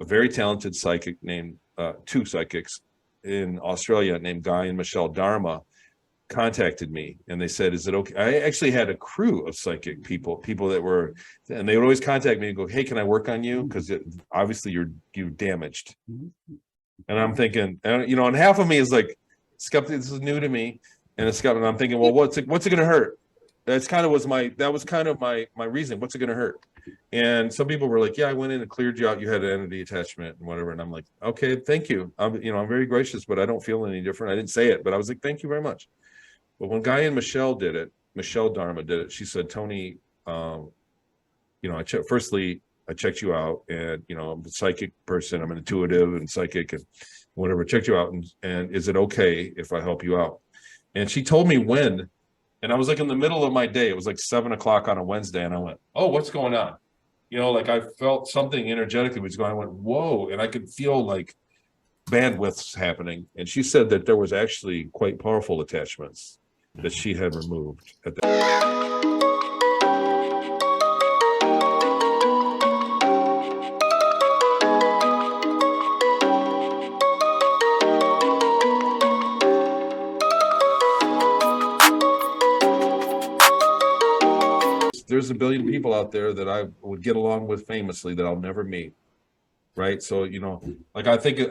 a very talented psychic named, two psychics in Australia named Guy and Michelle Dharma contacted me, and they said, is it okay? I actually had a crew of psychic people that were, and they would always contact me and go, hey, can I work on you? Because obviously you're damaged. And I'm thinking, you know, and half of me is like, skeptic, this is new to me. And I'm thinking, well, what's it going to hurt? That was kind of my reason. What's it going to hurt? And some people were like, yeah, I went in and cleared you out. You had an entity attachment and whatever. And I'm like, okay, thank you. I'm very gracious, but I don't feel any different. I didn't say it, but I was like, thank you very much. But when Guy and Michelle Dharma did it, she said, Tony, I checked you out, and, I'm a psychic person. I'm an intuitive and psychic and whatever. Checked you out. And is it okay if I help you out? And she told me when, and I was like in the middle of my day. It was like 7 o'clock on a Wednesday. And I went, oh, what's going on? Like I felt something energetically was going, I went, whoa. And I could feel like bandwidths happening. And she said that there was actually quite powerful attachments that she had removed at that. There's a billion people out there that I would get along with famously that I'll never meet. Right. So, like I think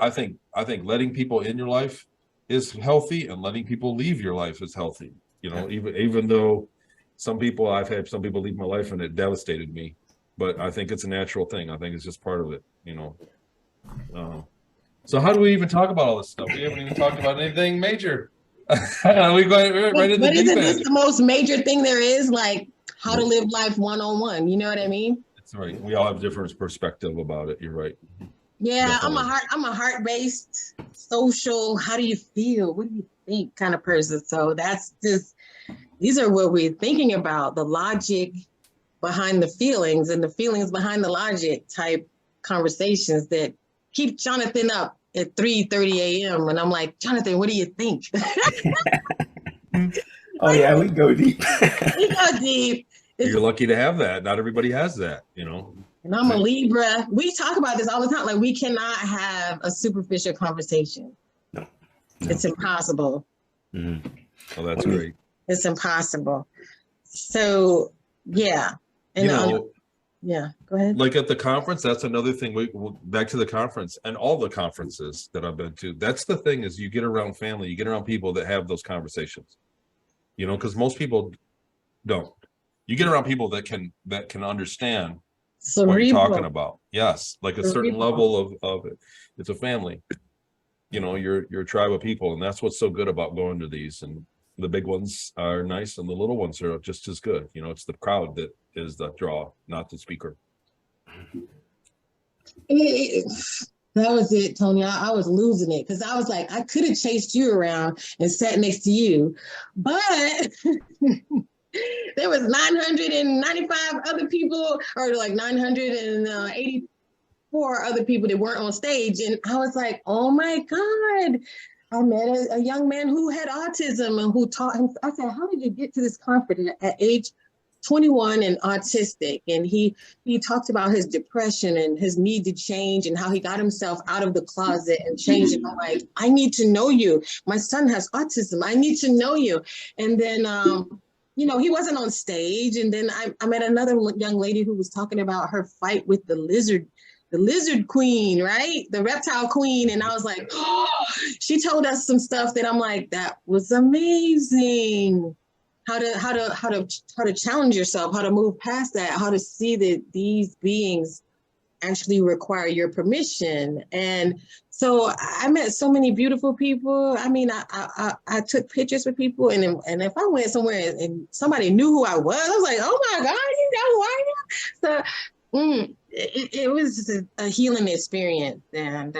letting people in your life is healthy, and letting people leave your life is healthy. Even though I've had some people leave my life and it devastated me, but I think it's a natural thing. I think it's just part of it, So how do we even talk about all this stuff? We haven't even talked about anything major. We go right into the deep end. Isn't this the most major thing there is? Like how to live life one-on-one. You know what I mean? That's right. We all have different perspective about it. You're right. Yeah, definitely. I'm a heart-based, social, how do you feel? What do you think kind of person. So these are what we're thinking about, the logic behind the feelings and the feelings behind the logic type conversations that keep Jonathan up at 3:30 a.m. And I'm like, Jonathan, what do you think? Oh yeah, we go deep. We go deep. You're lucky to have that. Not everybody has that, And I'm a Libra. We talk about this all the time. Like we cannot have a superficial conversation. No. It's impossible. Mm-hmm. Oh, that's great. It's impossible. So yeah. And yeah, go ahead. Like at the conference, that's another thing. Back to the conference and all the conferences that I've been to. That's the thing, is you get around family, you get around people that have those conversations. Because most people don't. You get around people that can understand what you're talking about. Yes, like a certain level of it. It's a family. You're a tribe of people, and that's what's so good about going to these. And the big ones are nice, and the little ones are just as good. It's the crowd that is the draw, not the speaker. That was it, Tony. I was losing it because I was like, I could have chased you around and sat next to you, but there was 995 other people, or like 984 other people that weren't on stage. And I was like, oh my God. I met a young man who had autism and who taught him. I said, how did you get to this conference at age 21 and autistic? And he talked about his depression and his need to change and how he got himself out of the closet and changed. And I'm like, I need to know you. My son has autism. I need to know you. And then, he wasn't on stage. And then I met another young lady who was talking about her fight with the lizard queen, right? The reptile queen. And I was like, oh, she told us some stuff that I'm like, that was amazing. How to challenge yourself, how to move past that, how to see that these beings actually require your permission. And so I met so many beautiful people. I mean, I took pictures with people, and if I went somewhere and somebody knew who I was like, oh my God, you know who I am? So it was a healing experience. And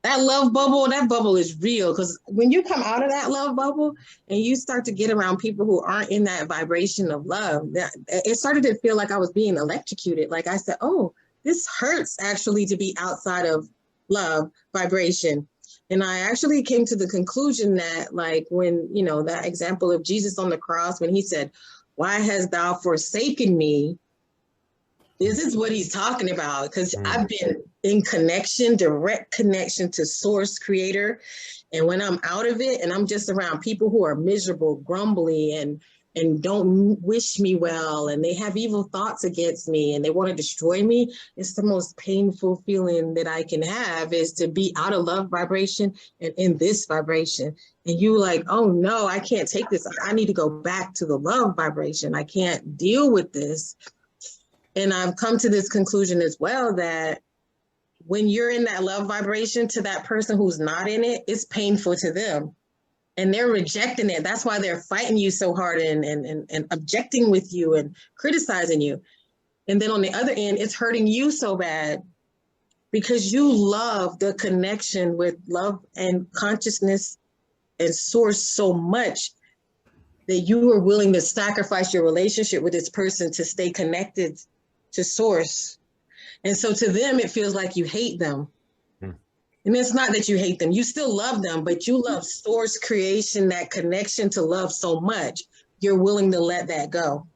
that love bubble is real, because when you come out of that love bubble and you start to get around people who aren't in that vibration of love, it started to feel like I was being electrocuted. Like I said, oh, this hurts actually to be outside of love vibration. And I actually came to the conclusion that, like, when, that example of Jesus on the cross, when he said, why hast thou forsaken me? This is what he's talking about, because I've been in connection, direct connection to source creator. And when I'm out of it and I'm just around people who are miserable, grumbly, and don't wish me well, and they have evil thoughts against me and they want to destroy me, it's the most painful feeling that I can have, is to be out of love vibration and in this vibration. And you like, oh no, I can't take this. I need to go back to the love vibration. I can't deal with this. And I've come to this conclusion as well, that when you're in that love vibration to that person who's not in it, it's painful to them. And they're rejecting it. That's why they're fighting you so hard and objecting with you and criticizing you. And then on the other end, it's hurting you so bad because you love the connection with love and consciousness and source so much that you are willing to sacrifice your relationship with this person to stay connected to source. And so to them, it feels like you hate them. And it's not that you hate them. You still love them, but you love source creation, that connection to love so much, you're willing to let that go.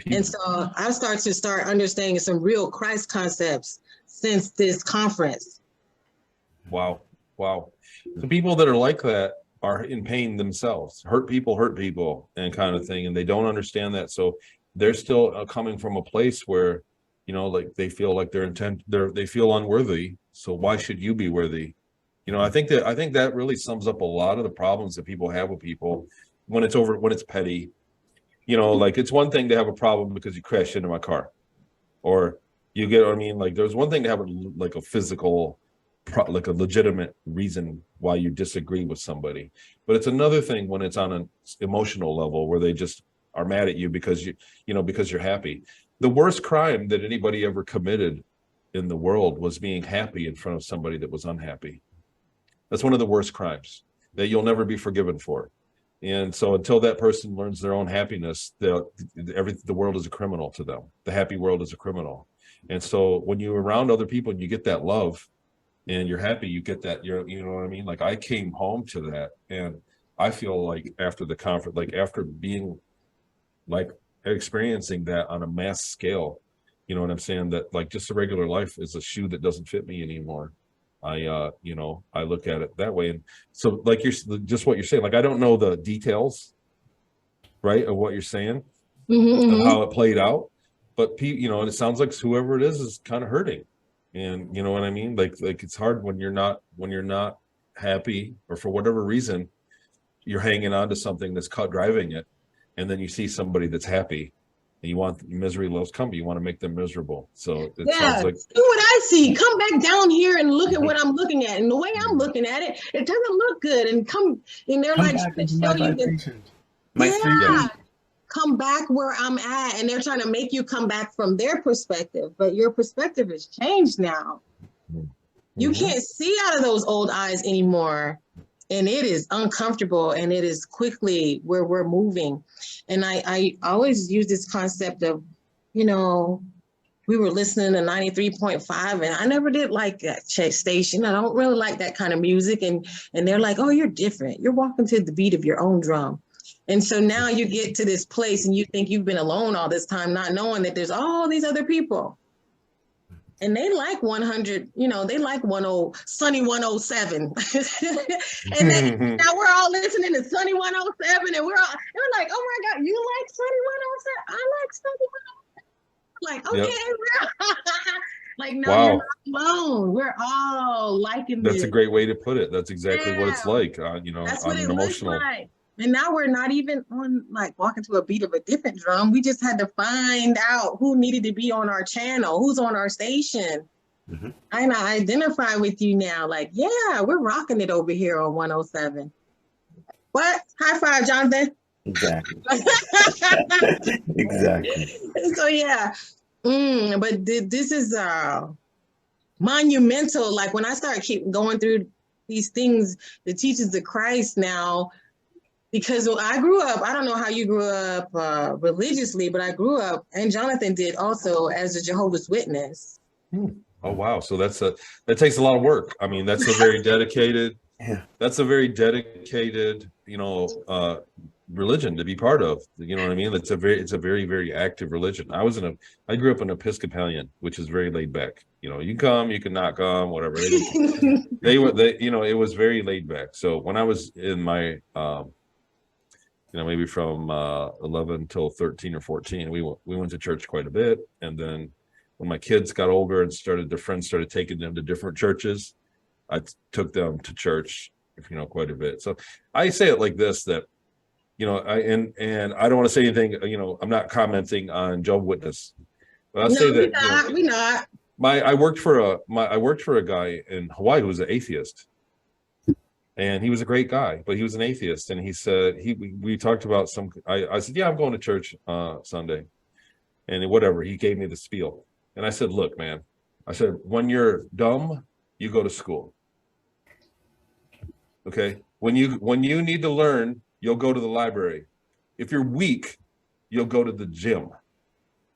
And so I start understanding some real Christ concepts since this conference. Wow. Wow. The people that are like that are in pain themselves. Hurt people and kind of thing. And they don't understand that. So they're still coming from a place where, you know, like they feel like they feel unworthy. So why should you be worthy? You know, I think that really sums up a lot of the problems that people have with people when it's petty. You know, like it's one thing to have a problem because you crashed into my car, or you get what I mean? Like there's one thing to have like a physical, like a legitimate reason why you disagree with somebody. But it's another thing when it's on an emotional level where they just are mad at you because because you're happy. The worst crime that anybody ever committed in the world was being happy in front of somebody that was unhappy. That's one of the worst crimes that you'll never be forgiven for. And so until that person learns their own happiness, the world is a criminal to them. The happy world is a criminal. And so when you're around other people and you get that love and you're happy, you get that, you know what I mean? Like I came home to that, and I feel like after the conference, like after being like experiencing that on a mass scale, you know what I'm saying? That like just a regular life is a shoe that doesn't fit me anymore. I look at it that way. And so like just what you're saying, like I don't know the details, right, of what you're saying, of how it played out, but and it sounds like whoever it is kind of hurting. And you know what I mean? Like it's hard when you're not happy, or for whatever reason, you're hanging on to something that's driving it. And then you see somebody that's happy, and you want misery loves company. You want to make them miserable. So it sounds like, see what I see. Come back down here and look at what I'm looking at. And the way I'm looking at it, it doesn't look good. And they're like, show you come back where I'm at. And they're trying to make you come back from their perspective. But your perspective has changed now. You can't see out of those old eyes anymore. And it is uncomfortable, and it is quickly where we're moving. And I always use this concept of, we were listening to 93.5, and I never did like that station. I don't really like that kind of music. And they're like, oh, you're different. You're walking to the beat of your own drum. And so now you get to this place and you think you've been alone all this time, not knowing that there's all these other people. And they like 100, they like Sunny 107. And then now we're all listening to Sunny 107, and they're like, oh my God, you like Sunny 107? I like Sunny 107. Like, okay, like, no, wow. You're not alone. We're all liking this. That's a great way to put it. That's exactly what it's like, That's on what an it emotional. looks like. And now we're not even on like walking to a beat of a different drum. We just had to find out who needed to be on our channel, who's on our station. And I identify with you now. Like, yeah, we're rocking it over here on 107. What? High five, Jonathan. Exactly. Exactly. So yeah, but this is monumental. Like when I start keep going through these things, the teachings of Christ now, because I grew up, I don't know how you grew up religiously, but I grew up, and Jonathan did also, as a Jehovah's Witness. Oh, wow. So that takes a lot of work. I mean, that's a very dedicated, religion to be part of. You know what I mean? It's a very, very active religion. I grew up in Episcopalian, which is very laid back. You know, you come, you can not come, whatever. You know, it was very laid back. So when I was in my, you know, maybe from 11 till 13 or 14, we went to church quite a bit. And then when my kids got older and their friends started taking them to different churches, I took them to church, you know, quite a bit. So I say it like this, that, you know, and I don't want to say anything, you know, I'm not commenting on Jehovah's Witness, but I'll say that we're not. I worked for a guy in Hawaii who was an atheist, and he was a great guy, but he was an atheist. And he said, we talked about I said, yeah, I'm going to church Sunday, and whatever, he gave me the spiel. And I said, look, man, I said, when you're dumb, you go to school. Okay. When you need to learn, you'll go to the library. If you're weak, you'll go to the gym.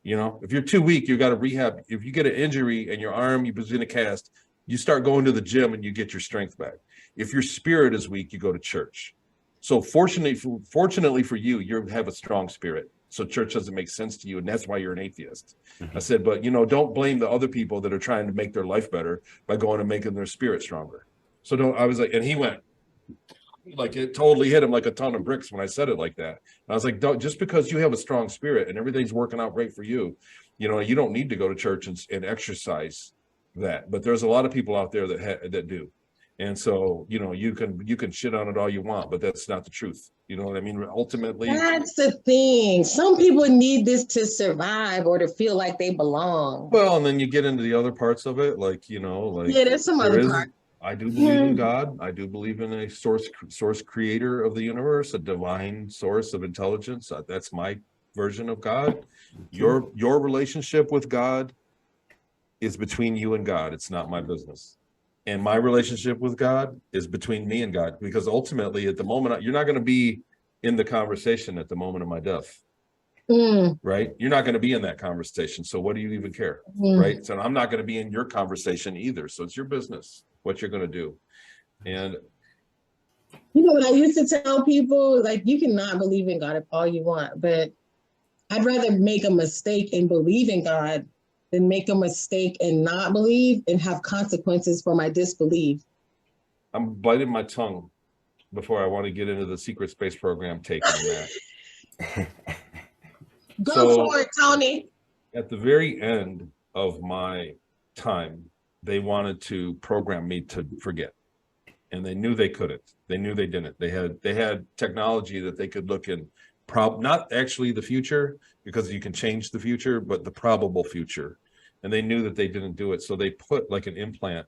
You know, if you're too weak, you got to rehab. If you get an injury and your arm, you was in a cast, you start going to the gym and you get your strength back. If your spirit is weak, you go to church. So fortunately for you, you have a strong spirit. So church doesn't make sense to you, and that's why you're an atheist. I said, but you know, don't blame the other people that are trying to make their life better by going and making their spirit stronger. So I was like, and he went, like, it totally hit him like a ton of bricks when I said it like that. And I was like, just because you have a strong spirit and everything's working out great for you, you know, you don't need to go to church and exercise that. But there's a lot of people out there that do. And so, you know, you can shit on it all you want, but that's not the truth. You know what I mean? Ultimately, that's the thing. Some people need this to survive or to feel like they belong. Well, and then you get into the other parts of it, like, you know, like, yeah, there's some other parts. I do believe in God. I do believe in a source creator of the universe, a divine source of intelligence. That's my version of God. Your relationship with God is between you and God. It's not my business. And my relationship with God is between me and God, because ultimately at the moment, you're not going to be in the conversation at the moment of my death. Right? You're not going to be in that conversation. So what do you even care? Right? So I'm not going to be in your conversation either. So it's your business what you're going to do. And you know what I used to tell people, like, you cannot believe in God all you want, but I'd rather make a mistake and believe in God than make a mistake and not believe and have consequences for my disbelief. I'm biting my tongue before I want to get into the secret space program take on that. Go for it, Tony. At the very end of my time, they wanted to program me to forget, and they knew they couldn't. They knew they didn't. They had technology that they could look in, not actually the future, because you can change the future, but the probable future. And they knew that they didn't do it, so they put like an implant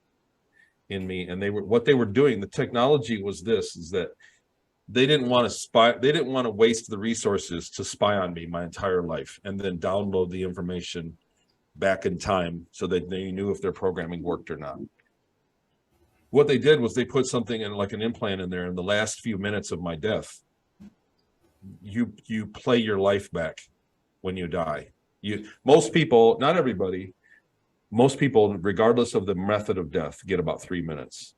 in me. And what they were doing. The technology was this: is that they didn't want to spy. They didn't want to waste the resources to spy on me my entire life and then download the information back in time so that they knew if their programming worked or not. What they did was they put something in, like an implant in there, in the last few minutes of my death. You play your life back when you die. Most people, not everybody, most people, regardless of the method of death, get about 3 minutes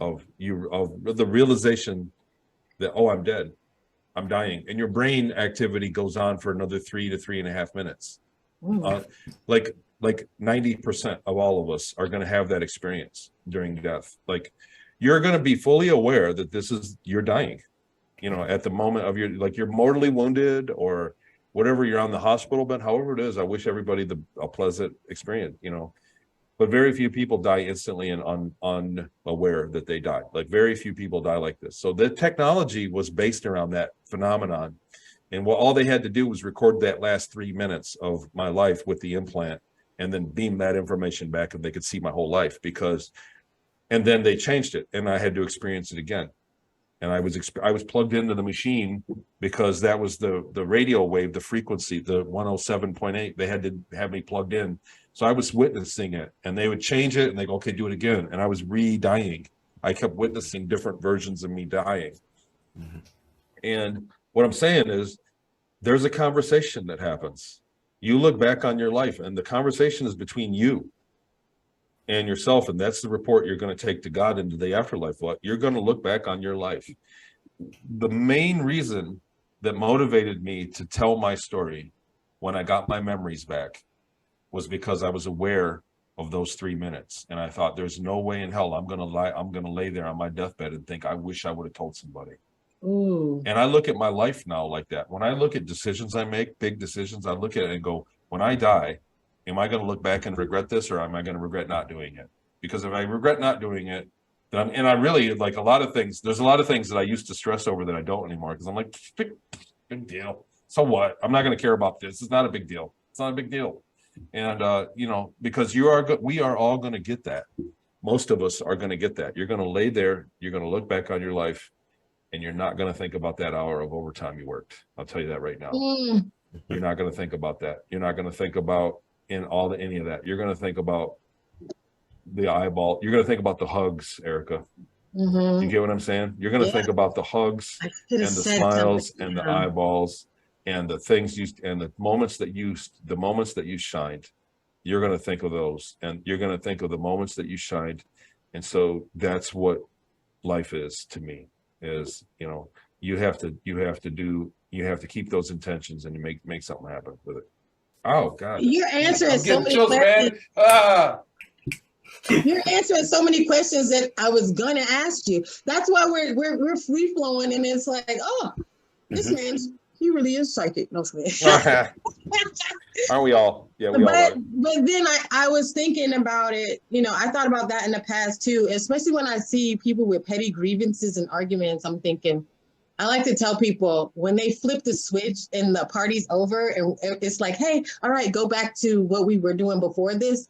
of the realization that, oh, I'm dead, I'm dying, and your brain activity goes on for another 3 to 3.5 minutes. Like 90% of all of us are going to have that experience during death. Like, you're going to be fully aware that you're dying, you know, at the moment of you're mortally wounded or whatever, you're on the hospital bed, however it is. I wish everybody a pleasant experience, you know, but very few people die instantly and unaware that they die. Like, very few people die like this. So the technology was based around that phenomenon. And all they had to do was record that last 3 minutes of my life with the implant and then beam that information back, and they could see my whole life. And then they changed it, and I had to experience it again. And I was plugged into the machine because that was the radio wave, the frequency, the 107.8. They had to have me plugged in. So I was witnessing it, and they would change it and they go, okay, do it again. And I was re-dying. I kept witnessing different versions of me dying. And what I'm saying is, there's a conversation that happens. You look back on your life, and the conversation is between you and yourself, and that's the report you're going to take to God into the afterlife. What you're going to look back on your life. The main reason that motivated me to tell my story when I got my memories back was because I was aware of those 3 minutes. And I thought, there's no way in hell I'm going to lay there on my deathbed and think, I wish I would have told somebody. Ooh. And I look at my life now like that. When I look at decisions I make, big decisions, I look at it and go, when I die, am I going to look back and regret this, or am I going to regret not doing it? Because if I regret not doing it, then I really, like, a lot of things, there's a lot of things that I used to stress over that I don't anymore, because I'm like, big deal. So what? I'm not going to care about this. It's not a big deal. It's not a big deal. And, because we are all going to get that. Most of us are going to get that. You're going to lay there. You're going to look back on your life, and you're not going to think about that hour of overtime you worked. I'll tell you that right now. You're not going to think about that. You're not going to think about any of that. You're going to think about the eyeball. You're going to think about the hugs, ERIKA. You get what I'm saying? You're going to think about the hugs and the smiles and the eyeballs and the things and the moments that you shined. You're going to think of those, and you're going to think of the moments that you shined. And so that's what life is to me, is, you have to keep those intentions and you make something happen with it. Oh God. You're answering so many questions. You're answering so many questions that I was gonna ask you. That's why we're free flowing, and it's like, oh, this man, he really is psychic. No, aren't we all? Yeah, we all are. But then I was thinking about it. I thought about that in the past too, especially when I see people with petty grievances and arguments. I'm thinking, I like to tell people, when they flip the switch and the party's over and it's like, hey, all right, go back to what we were doing before this.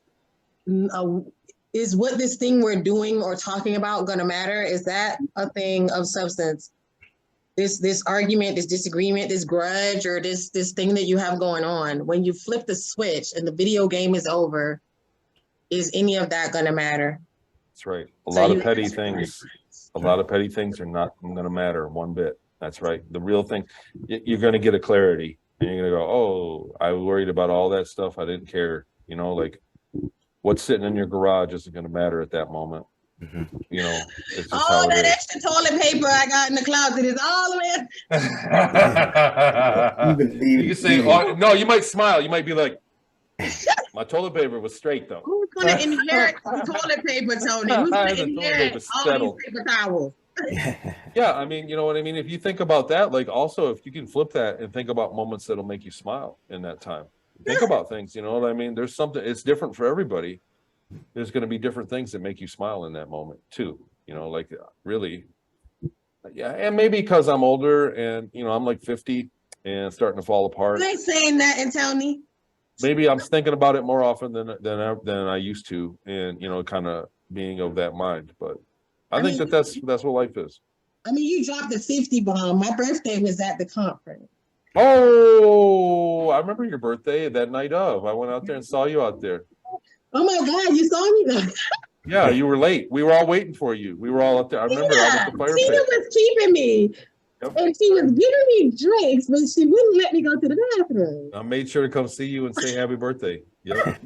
Is what this thing we're doing or talking about going to matter? Is that a thing of substance? This argument, this disagreement, this grudge, or this thing that you have going on, when you flip the switch and the video game is over, is any of that going to matter? That's right. A lot of petty things are not going to matter one bit. That's right. The real thing, you're going to get a clarity, and you're going to go, oh, I was worried about all that stuff. I didn't care. Like, what's sitting in your garage isn't going to matter at that moment. It's just all that extra toilet paper I got in the closet is all of it. You can say, oh, no, you might smile. You might be like, my toilet paper was straight, though. Who's going to inherit the toilet paper, Tony? Who's going to inherit all these paper towels? Yeah, I mean, you know what I mean? If you think about that, like, also, if you can flip that and think about moments that'll make you smile in that time. Think about things, you know what I mean? There's something, it's different for everybody. There's going to be different things that make you smile in that moment too. Like, really. Yeah. And maybe because I'm older and, I'm like 50 and starting to fall apart. You ain't saying that, and Tony. Maybe I'm thinking about it more often than I used to, and, kind of being of that mind. But I think that's what life is. I mean, you dropped the 50 bomb. My birthday was at the conference. Oh, I remember your birthday that night of. I went out there and saw you out there. Oh my God, you saw me though. Yeah, you were late. We were all waiting for you. We were all up there. I remember I was the fire Tina was keeping me. Yep. And she was giving me drinks, but she wouldn't let me go to the bathroom. I made sure to come see you and say happy birthday. Yep.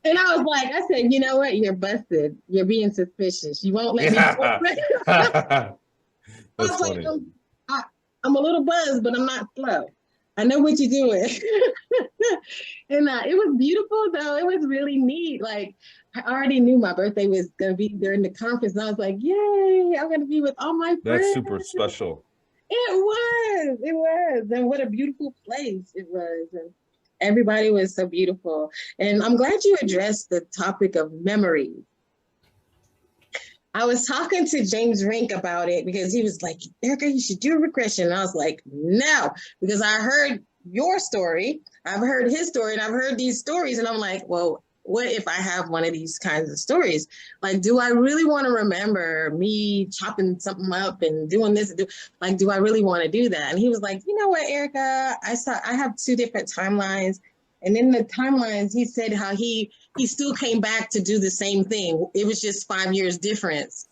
And I was like, I said, you know what? You're busted. You're being suspicious. You won't let me go. That's funny. Like, I'm a little buzzed, but I'm not slow. I know what you're doing. And it was beautiful, though. It was really neat. Like, I already knew my birthday was going to be during the conference. And I was like, yay, I'm going to be with all my friends. That's super special. It was. And what a beautiful place it was. And everybody was so beautiful. And I'm glad you addressed the topic of memories. I was talking to James Rink about it because he was like, ERIKA, you should do a regression. And I was like, no, because I heard your story. I've heard his story, and I've heard these stories. And I'm like, well, what if I have one of these kinds of stories? Like, do I really want to remember me chopping something up and doing this? Do I really want to do that? And he was like, you know what, ERIKA, I have 2 different timelines. And in the timelines, he said how he still came back to do the same thing. It was just 5 years difference.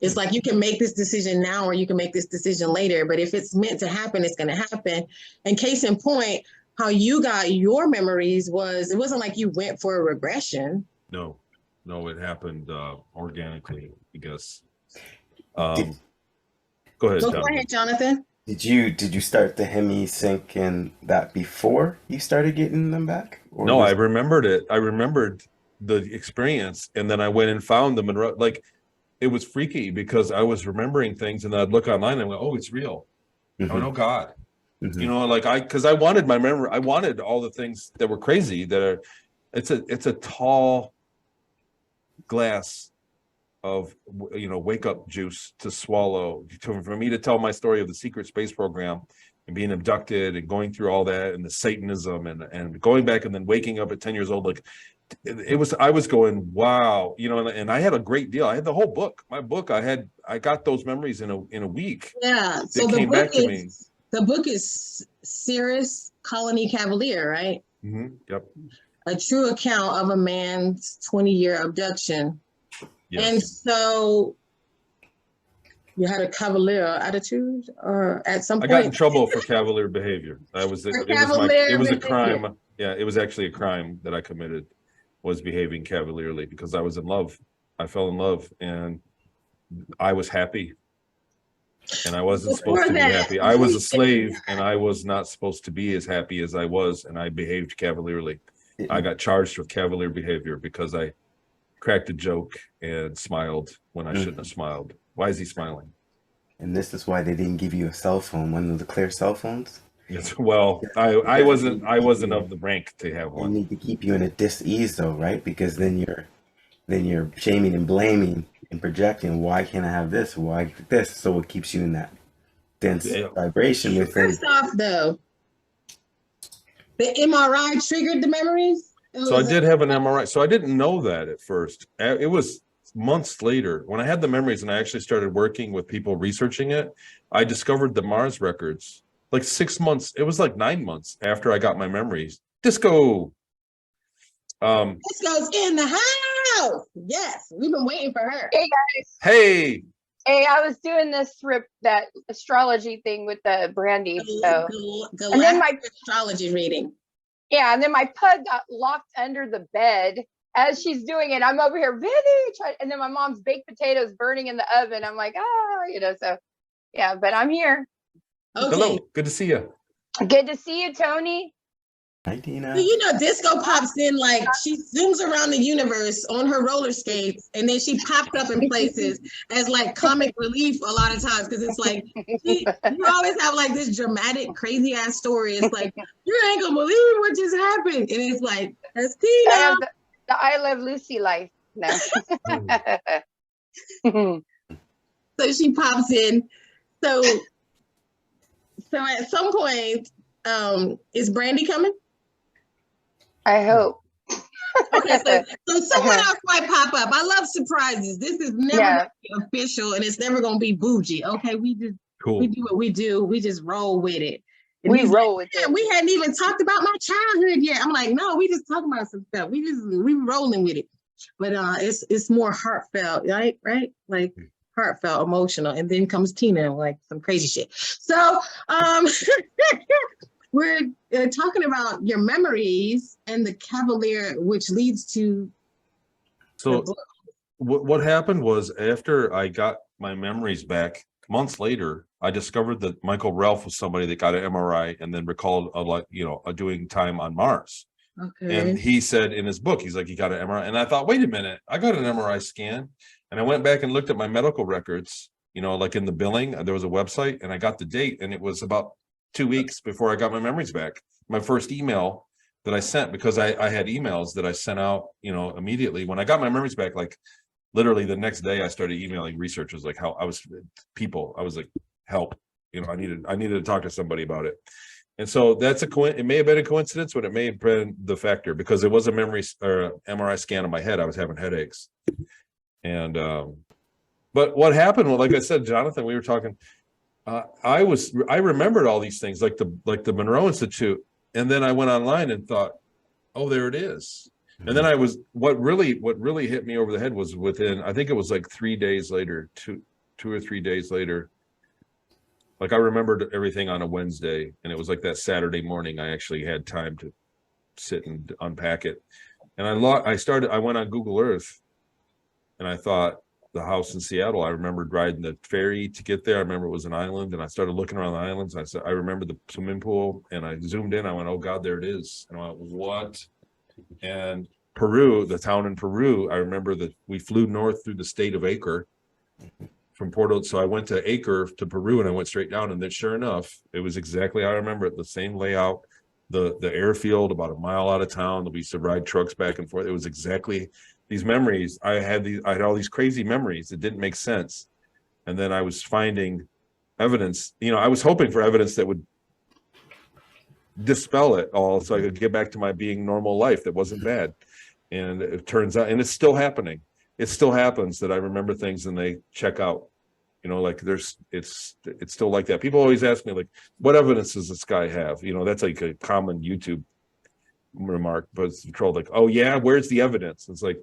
It's like, you can make this decision now or you can make this decision later. But if it's meant to happen, it's going to happen. And case in point, how you got your memories was, it wasn't like you went for a regression. No, it happened organically, I guess. Go ahead, Jonathan. Did you start the Hemi sync and that before you started getting them back? Or No, I was remembered it. I remembered the experience, and then I went and found the Monroe. Like, it was freaky because I was remembering things, and I'd look online and I went, "Oh, it's real." I went, hmm "Oh God." hmm Like because I wanted my memory, I wanted all the things that were crazy that are, it's a tall glass of, wake up juice to swallow, for me to tell my story of the secret space program and being abducted and going through all that and the Satanism and going back and then waking up at 10 years old. Like, I was going, wow, and I had a great deal. I had the whole book. My book, I got those memories in a week. Yeah. They So came back to me. the book is Cirrus Colony Cavalier, right? Yep. A true account of a man's 20-year abduction. And Yes. so you had a cavalier attitude, or at some I got in point, trouble for cavalier behavior. It was a behavior. crime. Yeah, it was actually a crime that I committed, was behaving cavalierly, because I was in love. I fell in love and I was happy, and I wasn't supposed Before to be that, happy. I was a slave and I was not supposed to be as happy as I was, and I behaved cavalierly. I got charged with cavalier behavior because I cracked a joke and smiled when I shouldn't have smiled. Why is he smiling? And this is why they didn't give you a cell phone, one of the clear cell phones. Yes, well, I Because they wasn't need to I keep wasn't you, of the rank to have they one. need to keep you in a dis-ease though, right? Because then you're shaming and blaming and projecting. Why can't I have this? Why this? So it keeps you in that dense Yeah. vibration within. first off, though, the MRI triggered the memories. So I did have an MRI. So I didn't know that at first. It was months later when I had the memories and I actually started working with people researching it. I discovered the Mars records like 6 months. It was like 9 months after I got my memories. Disco. Disco's in the house. Yes, we've been waiting for her. Hey guys. Hey. Hey, I was doing that astrology thing with the Brandy. So and then my astrology reading. Yeah, and then my pug got locked under the bed as she's doing it. I'm over here, Vinny, and then my mom's baked potatoes burning in the oven. I'm like, so yeah, but I'm here. Okay. Hello, good to see you. Good to see you, Tony. Disco pops in, like she zooms around the universe on her roller skates, and then she popped up in places as like comic relief a lot of times, because it's like you always have like this dramatic, crazy ass story. It's like, you ain't gonna believe what just happened, and it's like, that's Tina. I have the I Love Lucy life. No. So she pops in. So at some point, is Brandy coming? I hope. Okay, so someone else might pop up. I love surprises. This is never gonna be official, and it's never gonna be bougie. Okay, we do what we do. We just roll with it. And we roll with it. We hadn't even talked about my childhood yet. I'm like, no, we just talking about some stuff. We rolling with it. But it's more heartfelt, right? Like heartfelt, emotional, and then comes Tina, like some crazy shit. So we're talking about your memories and the Cavalier, which leads to. So what happened was, after I got my memories back, months later, I discovered that Michael Ralph was somebody that got an MRI and then recalled doing time on Mars. Okay. And he said in his book, he's like, he got an MRI. And I thought, wait a minute, I got an MRI scan. And I went back and looked at my medical records, like in the billing, there was a website, and I got the date, and it was about 2 weeks before I got my memories back. My first email that I sent, because I had emails that I sent out, immediately. When I got my memories back, like literally the next day, I started emailing researchers, like I was like, help, I needed to talk to somebody about it. And so it may have been a coincidence, but it may have been the factor, because it was a memory or MRI scan of my head. I was having headaches. And but what happened, well, like I said, Jonathan, we were talking, I remembered all these things, like the Monroe Institute, and then I went online and thought, oh, there it is. And then what really hit me over the head was within, I think it was like 3 days later, two or 3 days later. Like, I remembered everything on a Wednesday, and it was like that Saturday morning I actually had time to sit and unpack it. And I went on Google Earth, and I thought, the house in Seattle. I remembered riding the ferry to get there. I remember it was an island, and I started looking around the islands. I said, I remember the swimming pool, and I zoomed in. I went, oh God, there it is. And I went, what? And Peru, the town in Peru, I remember that we flew north through the state of Acre from Porto. So I went to Acre to Peru, and I went straight down, and then sure enough, it was exactly how I remember it, the same layout, the airfield about a mile out of town that we used to ride trucks back and forth. It was exactly these memories. I had all these crazy memories that didn't make sense. And then I was finding evidence, I was hoping for evidence that would dispel it all so I could get back to my being normal life that wasn't bad. And it turns out, and it's still happening. It still happens that I remember things and they check out. Like it's still like that. People always ask me, like, what evidence does this guy have? That's like a common YouTube remark, but it's trolled, like, oh yeah, where's the evidence? It's like,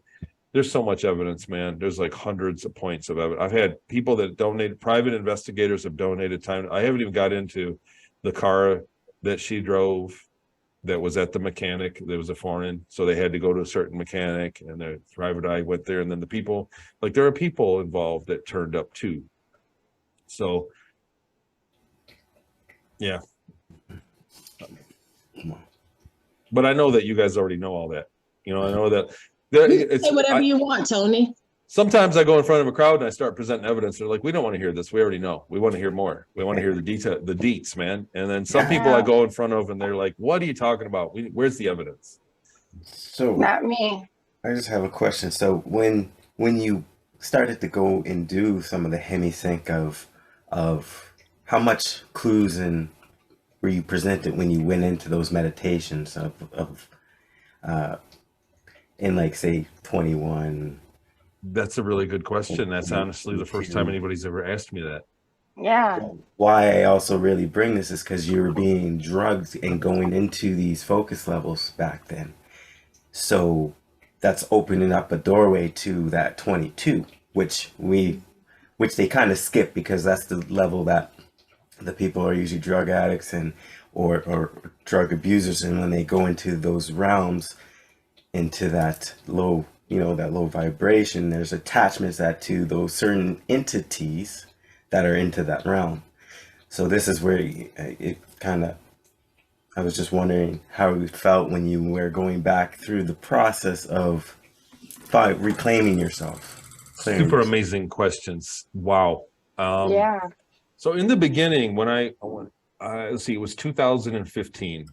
there's so much evidence, man. There's like hundreds of points of evidence. I've had people that donated, private investigators have donated time. I haven't even got into the car that she drove that was at the mechanic. There was a foreign, so they had to go to a certain mechanic, and the private eye went there, and then the people, like, there are people involved that turned up too. So yeah, but I know that you guys already know all that. I know that say whatever you want, Tony. Sometimes I go in front of a crowd and I start presenting evidence. They're like, we don't want to hear this. We already know. We want to hear more. We want to hear the detail, the deets, man. And then some people I go in front of and they're like, what are you talking about? Where's the evidence? So Not me. I just have a question. So when you started to go and do some of the hemisync of how much clues and were you presented when you went into those meditations of in, like, say 21? That's a really good question. That's honestly the first time anybody's ever asked me that. Yeah. Why I also really bring this is because you were being drugged and going into these focus levels back then. So that's opening up a doorway to that 22, which they kind of skip because that's the level that the people are usually drug addicts and or drug abusers, and when they go into those realms, into that low vibration, there's attachments to those certain entities that are into that realm. So this is where it kind of, I was just wondering how you felt when you were going back through the process of reclaiming yourself. Super amazing questions. Wow. Yeah. So in the beginning, when let's see, it was 2015,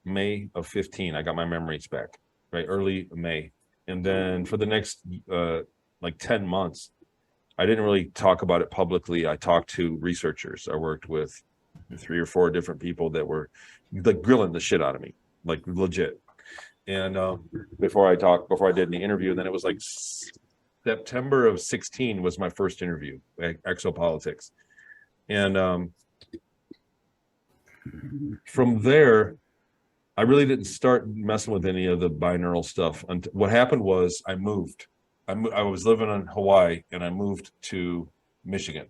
May of 15, I got my memories back, right? Early May. And then for the next like 10 months, I didn't really talk about it publicly. I talked to researchers. I worked with 3 or 4 different people that were like grilling the shit out of me, like legit. And before I did the interview, and then it was like September of 16 was my first interview at Exopolitics. And from there, I really didn't start messing with any of the binaural stuff. And what happened was I moved. I was living in Hawaii, and I moved to Michigan.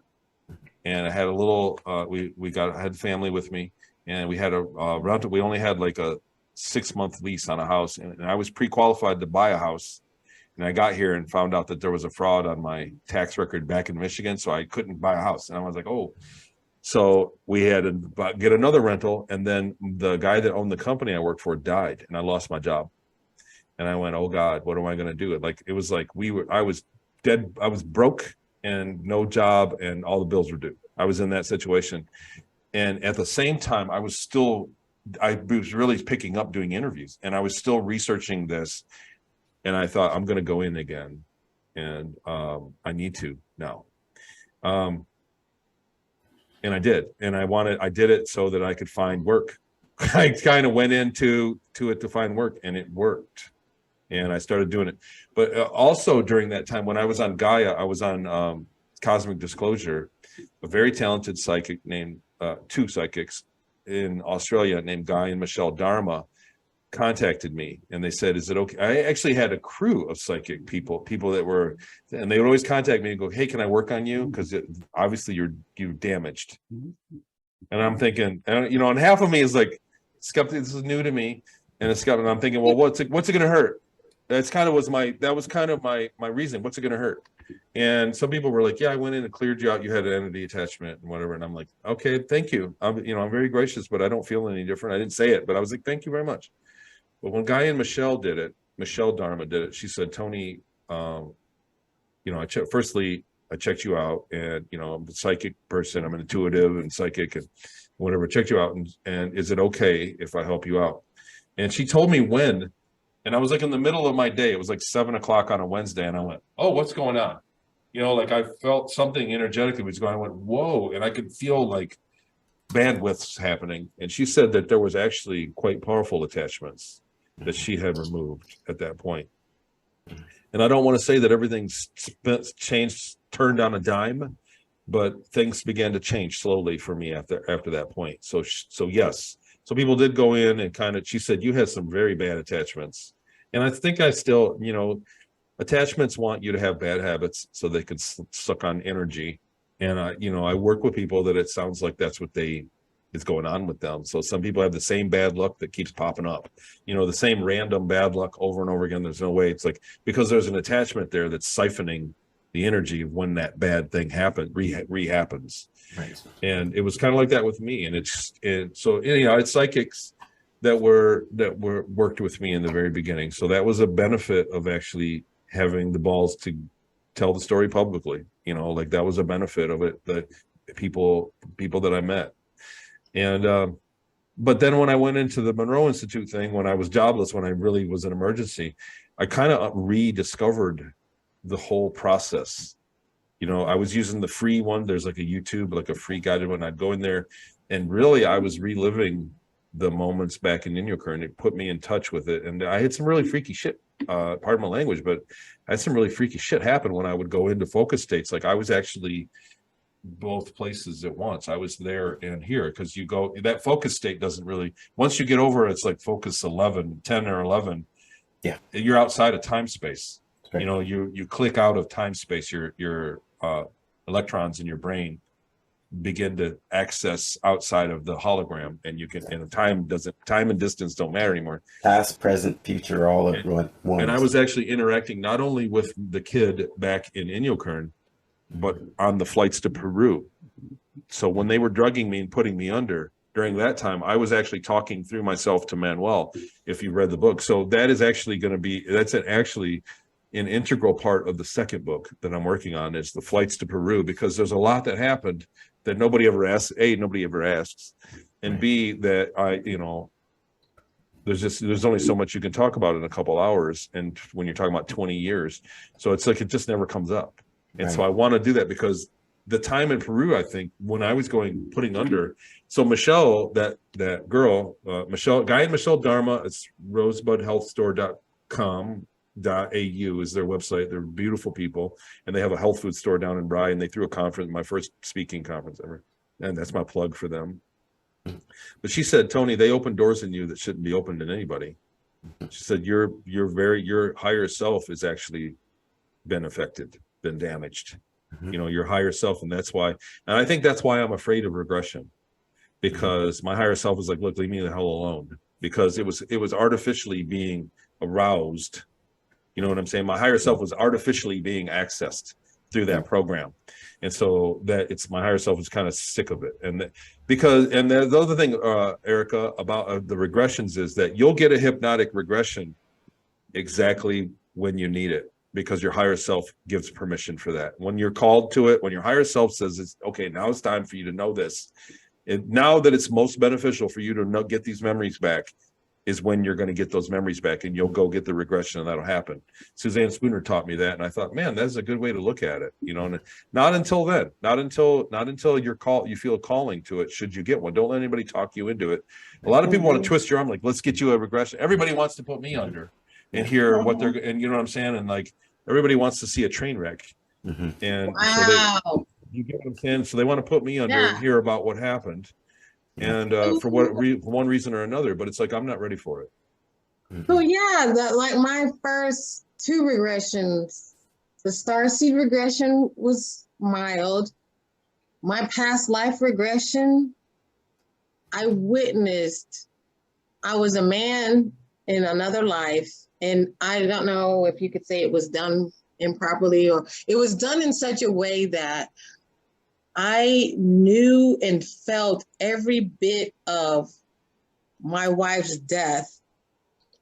And I had a little, I had family with me, and we had a rental. We only had like a 6-month lease on a house, and I was pre-qualified to buy a house. And I got here and found out that there was a fraud on my tax record back in Michigan, so I couldn't buy a house. And I was like, oh. So we had to get another rental, and then the guy that owned the company I worked for died, and I lost my job. And I went, oh God, what am I going to do? It was like I was dead. I was broke and no job, and all the bills were due. I was in that situation. And at the same time, I was really picking up doing interviews, and I was still researching this. And I thought, I'm going to go in again, and I need to now. And I did, and I did it so that I could find work. I kind of went into it to find work, and it worked. And I started doing it. But also during that time, when I was on Gaia, I was on Cosmic Disclosure. A very talented psychic named, 2 psychics in Australia named Guy and Michelle Dharma contacted me, and they said, is it okay? I actually had a crew of psychic people that were, and they would always contact me and go, hey, can I work on you? Because obviously you're damaged. And I'm thinking, and half of me is like, skeptic, this is new to me. And I'm thinking, well, what's it going to hurt? That's kind of that was kind of my reason. What's it going to hurt? And some people were like, yeah, I went in and cleared you out. You had an entity attachment and whatever. And I'm like, okay, thank you. I'm very gracious, but I don't feel any different. I didn't say it, but I was like, thank you very much. But when Guy and Michelle did it, Michelle Dharma did it, she said, Tony, firstly, I checked you out, and I'm a psychic person. I'm an intuitive and psychic and whatever. Checked you out, and is it okay if I help you out? And she told me when, and I was like in the middle of my day. It was like 7:00 on a Wednesday, and I went, "Oh, what's going on?" Like I felt something energetically was going. I went, "Whoa!" And I could feel like bandwidths happening. And she said that there was actually quite powerful attachments that she had removed at that point. And I don't want to say that everything's changed, turned on a dime, but things began to change slowly for me after that point. So yes. So people did go in and she said, you had some very bad attachments. And I think I still, attachments want you to have bad habits so they can suck on energy. And I work with people that it sounds like that's what is going on with them. So some people have the same bad luck that keeps popping up, the same random bad luck over and over again. There's no way. It's like, because there's an attachment there that's siphoning the energy of when that bad thing happens. Right. And it was kind of like that with me. And it's psychics that worked with me in the very beginning. So that was a benefit of actually having the balls to tell the story publicly. That was a benefit of it, that people that I met. And but then when I went into the Monroe Institute thing, when I was jobless, when I really was an emergency, I kind of rediscovered the whole process. I was using the free one. There's like a YouTube, like a free guided one. I'd go in there, and really I was reliving the moments back in Inyokern. It put me in touch with it. And I had some really freaky shit, pardon my language, but I had some really freaky shit happen when I would go into focus states. Like I was actually both places at once. I was there and here, because that focus state doesn't really, once you get over it's like focus 10 or 11. Yeah. You're outside of time space. Right. You click out of time space. Your electrons in your brain begin to access outside of the hologram, and time and distance don't matter anymore. Past, present, future, all at once. And I was actually interacting not only with the kid back in Inyokern, but on the flights to Peru. So when they were drugging me and putting me under, during that time, I was actually talking through myself to Manuel, if you read the book. So that is actually going to be, actually an integral part of the second book that I'm working on, is the flights to Peru, because there's a lot that happened that nobody ever asks. A, nobody ever asks. And B, that there's only so much you can talk about in a couple hours. And when you're talking about 20 years, so it's like, it just never comes up. And so I want to do that, because the time in Peru, I think, when I was putting under, so Michelle, that girl, Guy and Michelle Dharma, it's rosebudhealthstore.com.au is their website. They're beautiful people, and they have a health food store down in Bry, and they threw a conference, my first speaking conference ever. And that's my plug for them. But she said, Tony, they open doors in you that shouldn't be opened in anybody. She said, your higher self has actually been affected, been damaged, your higher self. And that's why, and I think that's why I'm afraid of regression, because my higher self was like, look, leave me the hell alone, because it was artificially being aroused. You know what I'm saying? My higher self was artificially being accessed through that program. And so my higher self is kind of sick of it. And the other thing, ERIKA, about the regressions is that you'll get a hypnotic regression exactly when you need it, because your higher self gives permission for that. When you're called to it, when your higher self says, it's okay, now it's time for you to know this. And now that it's most beneficial for you to get these memories back, is when you're going to get those memories back, and you'll go get the regression, and that'll happen. Suzanne Spooner taught me that. And I thought, man, that's a good way to look at it. And not until then, not until you feel a calling to it, should you get one. Don't let anybody talk you into it. A lot of people want to twist your arm, like, let's get you a regression. Everybody wants to put me under and hear what and you know what I'm saying? And like, everybody wants to see a train wreck. And so you get what I'm saying? So they want to put me under and hear about what happened. And for one reason or another, but it's like, I'm not ready for it. So like my first two regressions, the starseed regression was mild. My past life regression, I witnessed, I was a man in another life, And I don't know if you could say it was done improperly, or it was done in such a way that I knew and felt every bit of my wife's death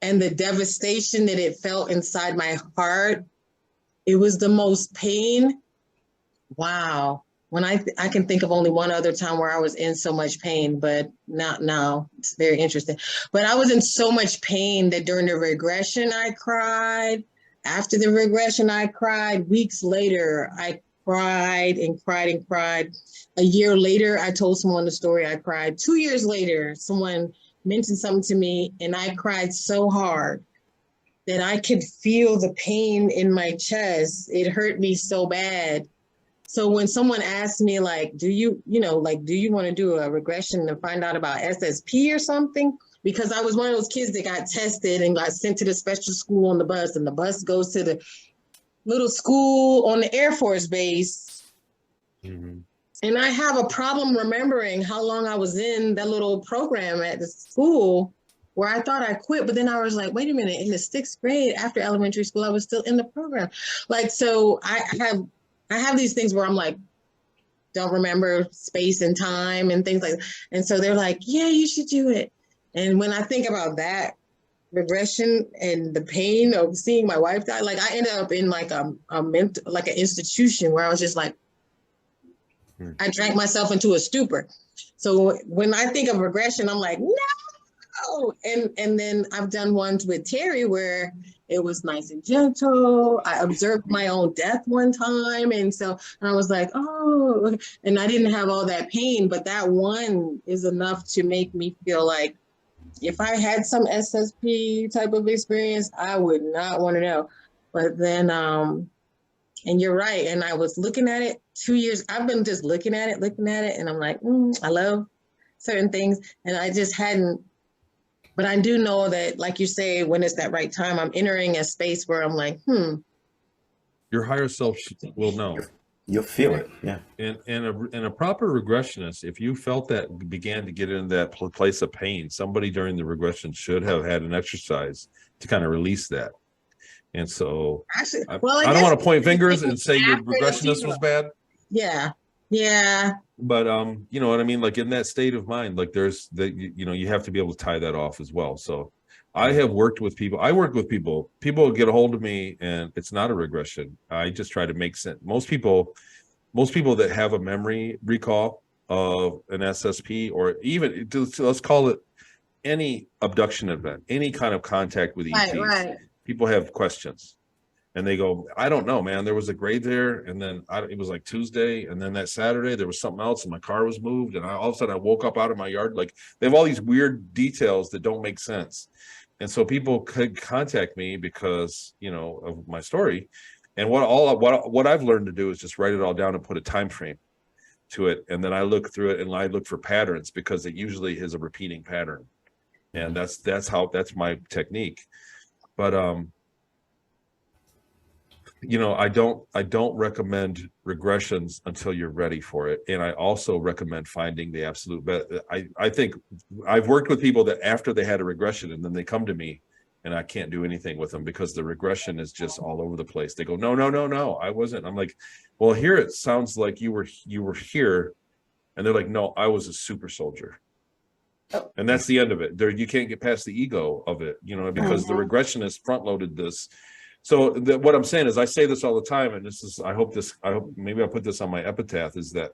and the devastation that it felt inside my heart. It was the most pain. Wow. When I can think of only one other time where I was in so much pain, but not now. It's very interesting. But I was in so much pain that during the regression, I cried. After the regression, I cried. Weeks later, I cried and cried and cried. A year later, I told someone the story. I cried. 2 years later, someone mentioned something to me, and I cried so hard that I could feel the pain in my chest. It hurt me so bad. So when someone asked me, like, do you want to do a regression to find out about SSP or something? Because I was one of those kids that got tested and got sent to the special school on the bus, and the bus goes to the little school on the Air Force base. Mm-hmm. And I have a problem remembering how long I was in that little program at the school where I thought I quit, but then I was like, wait a minute, in the 6th grade after elementary school, I was still in the program. Like, so I have these things where I'm like, don't remember space and time and things like that. And so they're like, yeah, you should do it. And when I think about that regression and the pain of seeing my wife die, like I ended up in like an institution where I was just like, I drank myself into a stupor. So when I think of regression, I'm like, no. And then I've done ones with Terry where it was nice and gentle. I observed my own death one time. And I was like, oh, and I didn't have all that pain, but that one is enough to make me feel like if I had some SSP type of experience, I would not want to know. But then, and you're right. And I was looking at it 2 years. I've been just looking at it. And I'm like, I love certain things. And I just hadn't, but I do know that, like you say, when it's that right time, I'm entering a space where I'm like, Your higher self will know. You'll feel it. Yeah. And a proper regressionist, if you felt that began to get into that place of pain, somebody during the regression should have had an exercise to kind of release that. And so actually, I don't want to point fingers and say your regressionist was bad. Yeah. Yeah. But you know what I mean? Like in that state of mind, like there's that, you have to be able to tie that off as well. So I have worked with people. I work with people. People get a hold of me and it's not a regression. I just try to make sense. Most people that have a memory recall of an SSP, or even let's call it any abduction event, any kind of contact with ETs. Right. People have questions and they go, I don't know, man, there was a grave there. And then it was like Tuesday. And then that Saturday there was something else and my car was moved. And all of a sudden I woke up out of my yard. Like they have all these weird details that don't make sense. And so people could contact me because, of my story. And what I've learned to do is just write it all down and put a time frame to it. And then I look through it and I look for patterns because it usually is a repeating pattern. And that's my technique. But I don't recommend regressions until you're ready for it. And I also recommend finding the absolute best. I think I've worked with people that after they had a regression and then they come to me and I can't do anything with them because the regression is just all over the place. They go, no, I wasn't. I'm like, well, here it sounds like you were here. And they're like, no, I was a super soldier. And that's the end of it. You can't get past the ego of it, because the regressionist front loaded this. So what I'm saying is, I say this all the time, and I hope maybe I'll put this on my epitaph, is that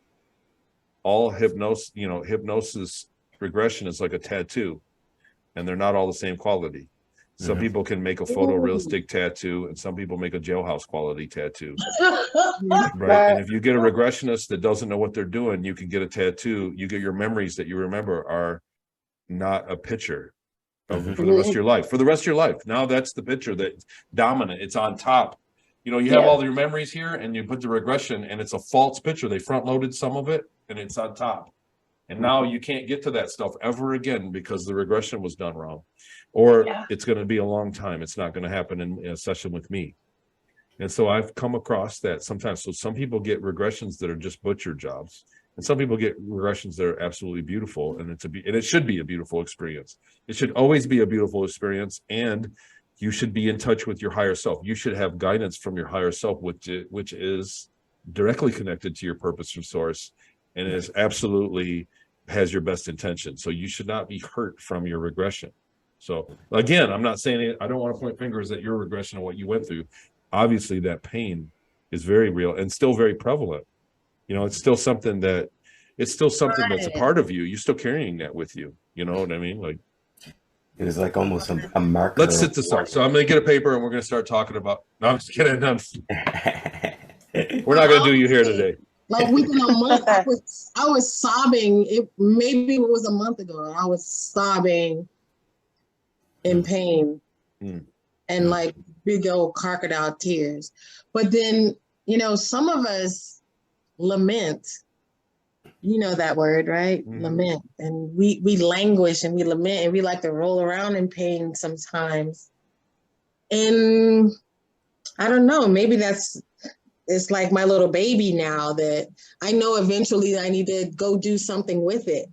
all hypnosis regression is like a tattoo, and they're not all the same quality. Some people can make a photorealistic tattoo, and some people make a jailhouse quality tattoo. Right. And if you get a regressionist that doesn't know what they're doing, you can get a tattoo. You get your memories that you remember are not a picture for the rest of your life. For the rest of your life. Now that's the picture that's dominant. It's on top. You have all your memories here, and you put the regression, and it's a false picture. They front loaded some of it, and it's on top. And now you can't get to that stuff ever again because the regression was done wrong. Or it's going to be a long time. It's not going to happen in a session with me. And so I've come across that sometimes. So some people get regressions that are just butcher jobs. And some people get regressions that are absolutely beautiful, and it should be a beautiful experience. It should always be a beautiful experience. And you should be in touch with your higher self. You should have guidance from your higher self, which is directly connected to your purpose from source, and is absolutely has your best intention. So you should not be hurt from your regression. So again, I'm not saying it, I don't want to point fingers at your regression and what you went through. Obviously that pain is very real and still very prevalent. You know, it's still something that's a part of you. You're still carrying that with you. You know what I mean? Like, it was like almost a marker. Let's sit this up. So I'm going to get a paper and we're going to start talking about, no, I'm just kidding. We're not going to do you here today. Like within a month, I was sobbing. Maybe it was a month ago. I was sobbing in pain and like big old crocodile tears. But then, you know, some of us lament. You know that word, right? Lament. And we languish and we lament and we like to roll around in pain sometimes. And I don't know, maybe it's like my little baby now that I know eventually I need to go do something with it.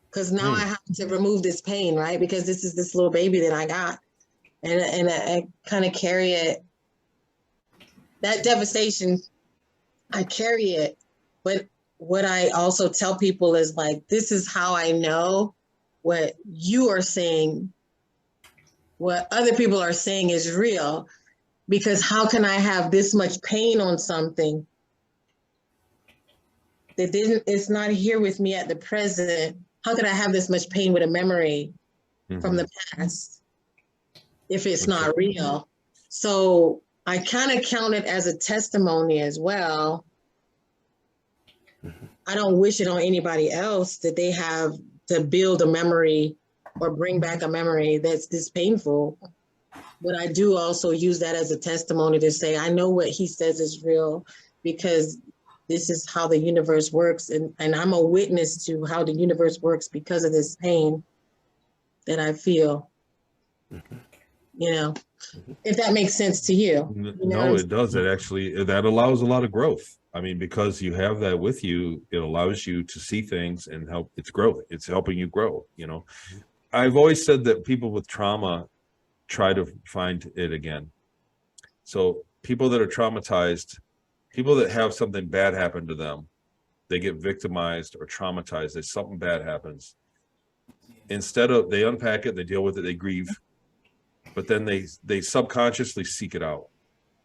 Because now I have to remove this pain, right? Because this is this little baby that I got. And I kind of carry it. That devastation, I carry it. But what I also tell people is like, this is how I know what you are saying, what other people are saying is real, because how can I have this much pain on something that it's not here with me at the present? How could I have this much pain with a memory from the past if it's not real? So I kind of count it as a testimony as well. I don't wish it on anybody else that they have to build a memory or bring back a memory that's this painful. But I do also use that as a testimony to say, I know what he says is real because this is how the universe works. And I'm a witness to how the universe works because of this pain that I feel, you know, if that makes sense to you. No, it does. It actually, that allows a lot of growth. I mean, because you have that with you, it allows you to see things and help its growth. It's helping you grow, you know. I've always said that people with trauma try to find it again. So people that are traumatized, people that have something bad happen to them, they get victimized or traumatized. Something bad happens. Instead of, they unpack it, they deal with it, they grieve, but then they subconsciously seek it out.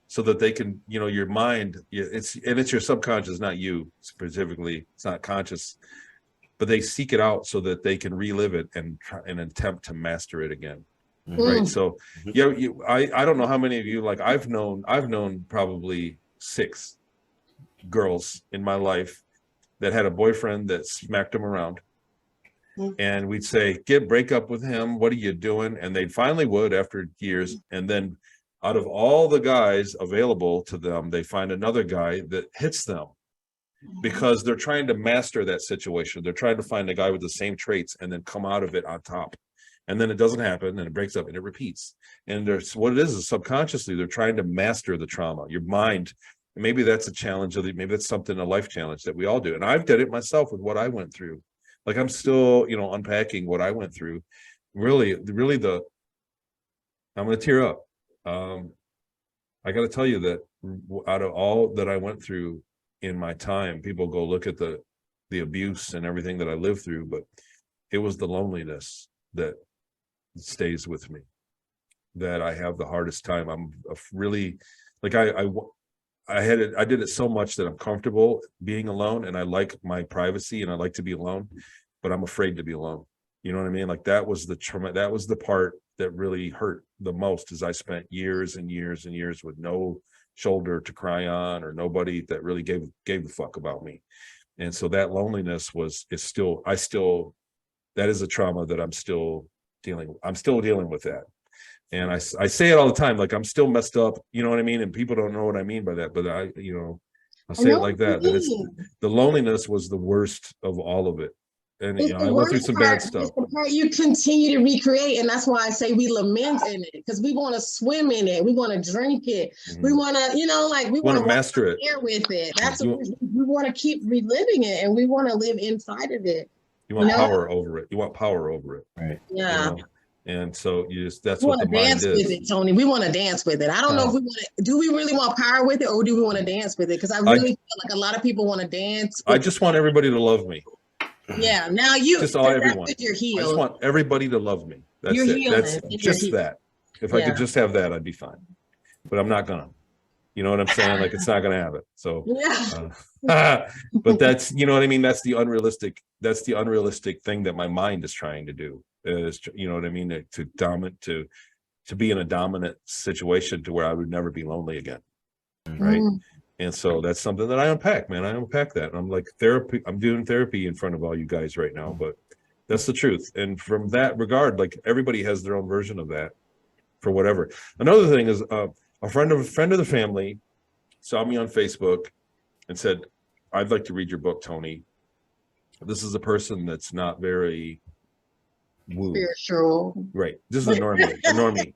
So that they can, you know, your mind, it's your subconscious, not you specifically. It's not conscious, but they seek it out so that they can relive it and try and attempt to master it again. Right. So, yeah, I don't know how many of you, like I've known probably 6 girls in my life that had a boyfriend that smacked them around. And we'd say, break up with him. What are you doing? And they finally would after years. And then out of all the guys available to them, they find another guy that hits them because they're trying to master that situation. They're trying to find a guy with the same traits and then come out of it on top. And then it doesn't happen and it breaks up and it repeats. And what it is subconsciously, they're trying to master the trauma. Your mind, maybe that's a challenge, maybe that's something, a life challenge that we all do. And I've done it myself with what I went through. Like I'm still, you know, unpacking what I went through. Really, I'm going to tear up. I got to tell you that out of all that I went through in my time, people go look at the abuse and everything that I lived through, but it was the loneliness that stays with me, that I have the hardest time. I'm really like, I did it so much that I'm comfortable being alone and I like my privacy and I like to be alone, but I'm afraid to be alone. You know what I mean? Like that was the trauma. That was the part that really hurt the most, is I spent years and years and years with no shoulder to cry on or nobody that really gave a fuck about me. And so that loneliness that is a trauma that I'm still dealing with that. And I say it all the time, like I'm still messed up, you know what I mean? And people don't know what I mean by that, but I say it like that it's the loneliness was the worst of all of it. And you know, I went through some bad stuff. It's the part you continue to recreate, and that's why I say we lament in it, because we want to swim in it, we want to drink it, we want to, you know, like we want to master it, share with it. That's what we want to keep reliving it, and we want to live inside of it. You want power over it. You want power over it. Right. Yeah. You know? And so that's We what want the to mind dance with is. it, Tony. We want to dance with it. I don't know if we want to, do we really want power with it, or do we want to dance with it? Because I really feel like a lot of people want to dance. I just want everybody to love me. Yeah, now you Just everyone. you're I healed. just want everybody to love me. That's You're it. healing. That's just that. If I could just have that, I'd be fine. But I'm not gonna. You know what I'm saying? Like, it's not gonna have it. So but that's, you know what I mean? That's the unrealistic thing that my mind is trying to do. Is, you know what I mean? To be in a dominant situation to where I would never be lonely again. Right. And so that's something that I unpack, man. I unpack that. And I'm like, I'm doing therapy in front of all you guys right now, but that's the truth. And from that regard, like, everybody has their own version of that for whatever. Another thing is a friend of the family saw me on Facebook and said, I'd like to read your book, Tony. This is a person that's not very woo. Spiritual. Right. This is a normie.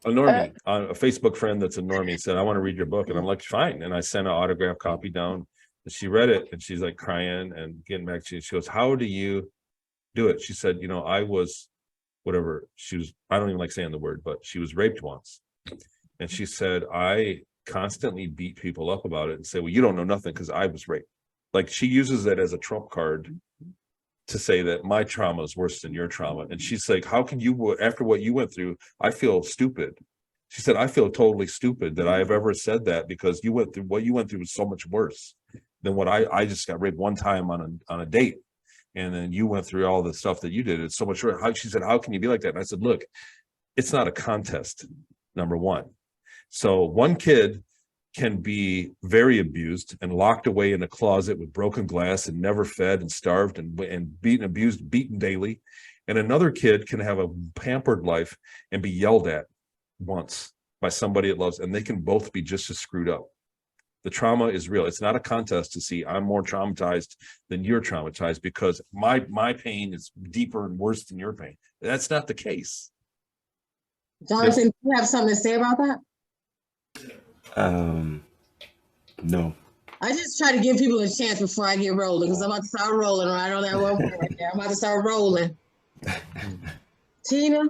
A Facebook friend that's a normie said, I want to read your book. And I'm like, fine. And I sent an autographed copy down. And she read it and she's like crying and getting back to you. She goes, how do you do it? She said, you know, I was whatever. I don't even like saying the word, but she was raped once. And she said, I constantly beat people up about it and say, well, you don't know nothing because I was raped. Like, she uses that as a trump card to say that my trauma is worse than your trauma. And she's like, how can you, after what you went through, I feel stupid. She said, I feel totally stupid that I have ever said that, because what you went through was so much worse than what I just got raped one time on a date. And then you went through all the stuff that you did. It's so much worse. She said, how can you be like that? And I said, look, it's not a contest, number one. So one kid can be very abused and locked away in a closet with broken glass and never fed and starved and beaten daily. And another kid can have a pampered life and be yelled at once by somebody it loves, and they can both be just as screwed up. The trauma is real. It's not a contest to see I'm more traumatized than you're traumatized because my pain is deeper and worse than your pain. That's not the case. Jonathan, do you have something to say about that? No. I just try to give people a chance before I get rolling, because I'm about to start rolling right on that one right there. I'm about to start rolling. Tina,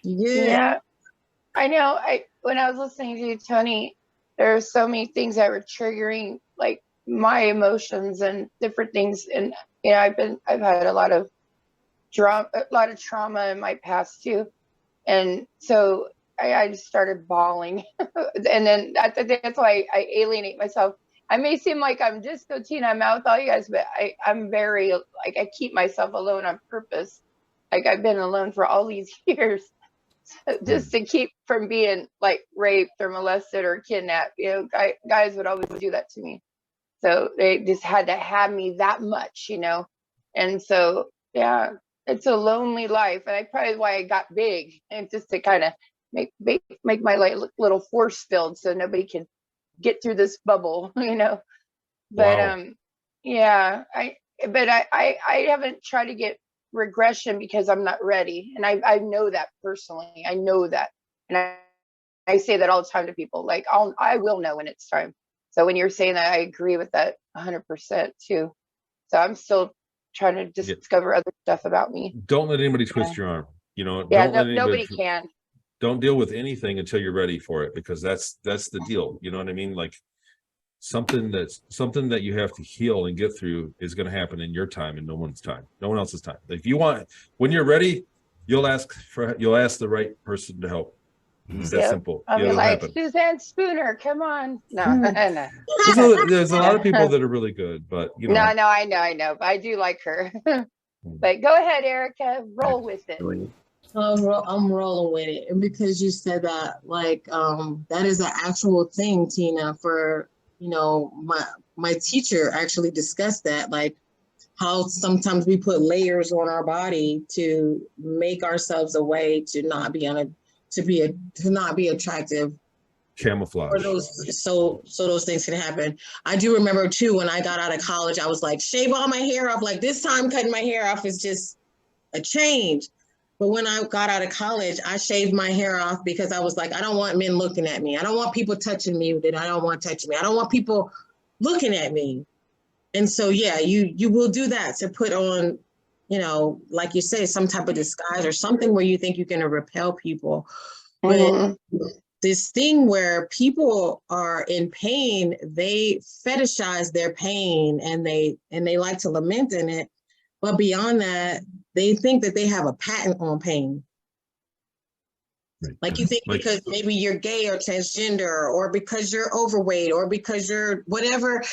you good? Yeah, I know. When I was listening to you, Tony, there are so many things that were triggering, like, my emotions and different things. And you know, I've had a lot of trauma in my past too, and so I just started bawling. And then that's why I alienate myself. I may seem like I'm just Tina, I'm out with all you guys, but I'm very, like, I keep myself alone on purpose. Like, I've been alone for all these years just to keep from being, like, raped or molested or kidnapped. You know, guys would always do that to me. So they just had to have me that much, you know? And so, yeah, it's a lonely life. And that's probably why I got big, and just to kind of make my little force field so nobody can get through this bubble, you know. But Wow. yeah, I haven't tried to get regression because I'm not ready, and I know that personally. I know that, and I say that all the time to people. Like, I will know when it's time. So when you're saying that, I agree with that 100% too. So I'm still trying to discover other stuff about me. Don't let anybody twist your arm. You know, Yeah, don't let anybody, nobody can. Don't deal with anything until you're ready for it, because that's the deal. You know what I mean? Like, something that you have to heal and get through is going to happen in your time and no one else's time. If you want, when you're ready, you'll ask the right person to help. It's that simple. I'll be It'll like, happen. Suzanne Spooner, come on. No, no. There's a lot of people that are really good, but you know. No, I know, but I do like her. But go ahead, Erica, roll with it. I'm rolling with it. And because you said that, like, that is an actual thing, Tina, for, you know, my teacher actually discussed that, like, how sometimes we put layers on our body to make ourselves a way to not be attractive. Camouflage. Or so those things can happen. I do remember too, when I got out of college, I was like, shave all my hair off. Like, this time cutting my hair off is just a change. But when I got out of college, I shaved my hair off because I was like, I don't want men looking at me. I don't want people touching me that I don't want touching me. I don't want people looking at me. And so, yeah, you will do that to put on, you know, like you say, some type of disguise or something where you think you're going to repel people. But Mhm. this thing where people are in pain, they fetishize their pain and they like to lament in it. But beyond that, they think that they have a patent on pain. Like you think because maybe you're gay or transgender, or because you're overweight, or because you're whatever,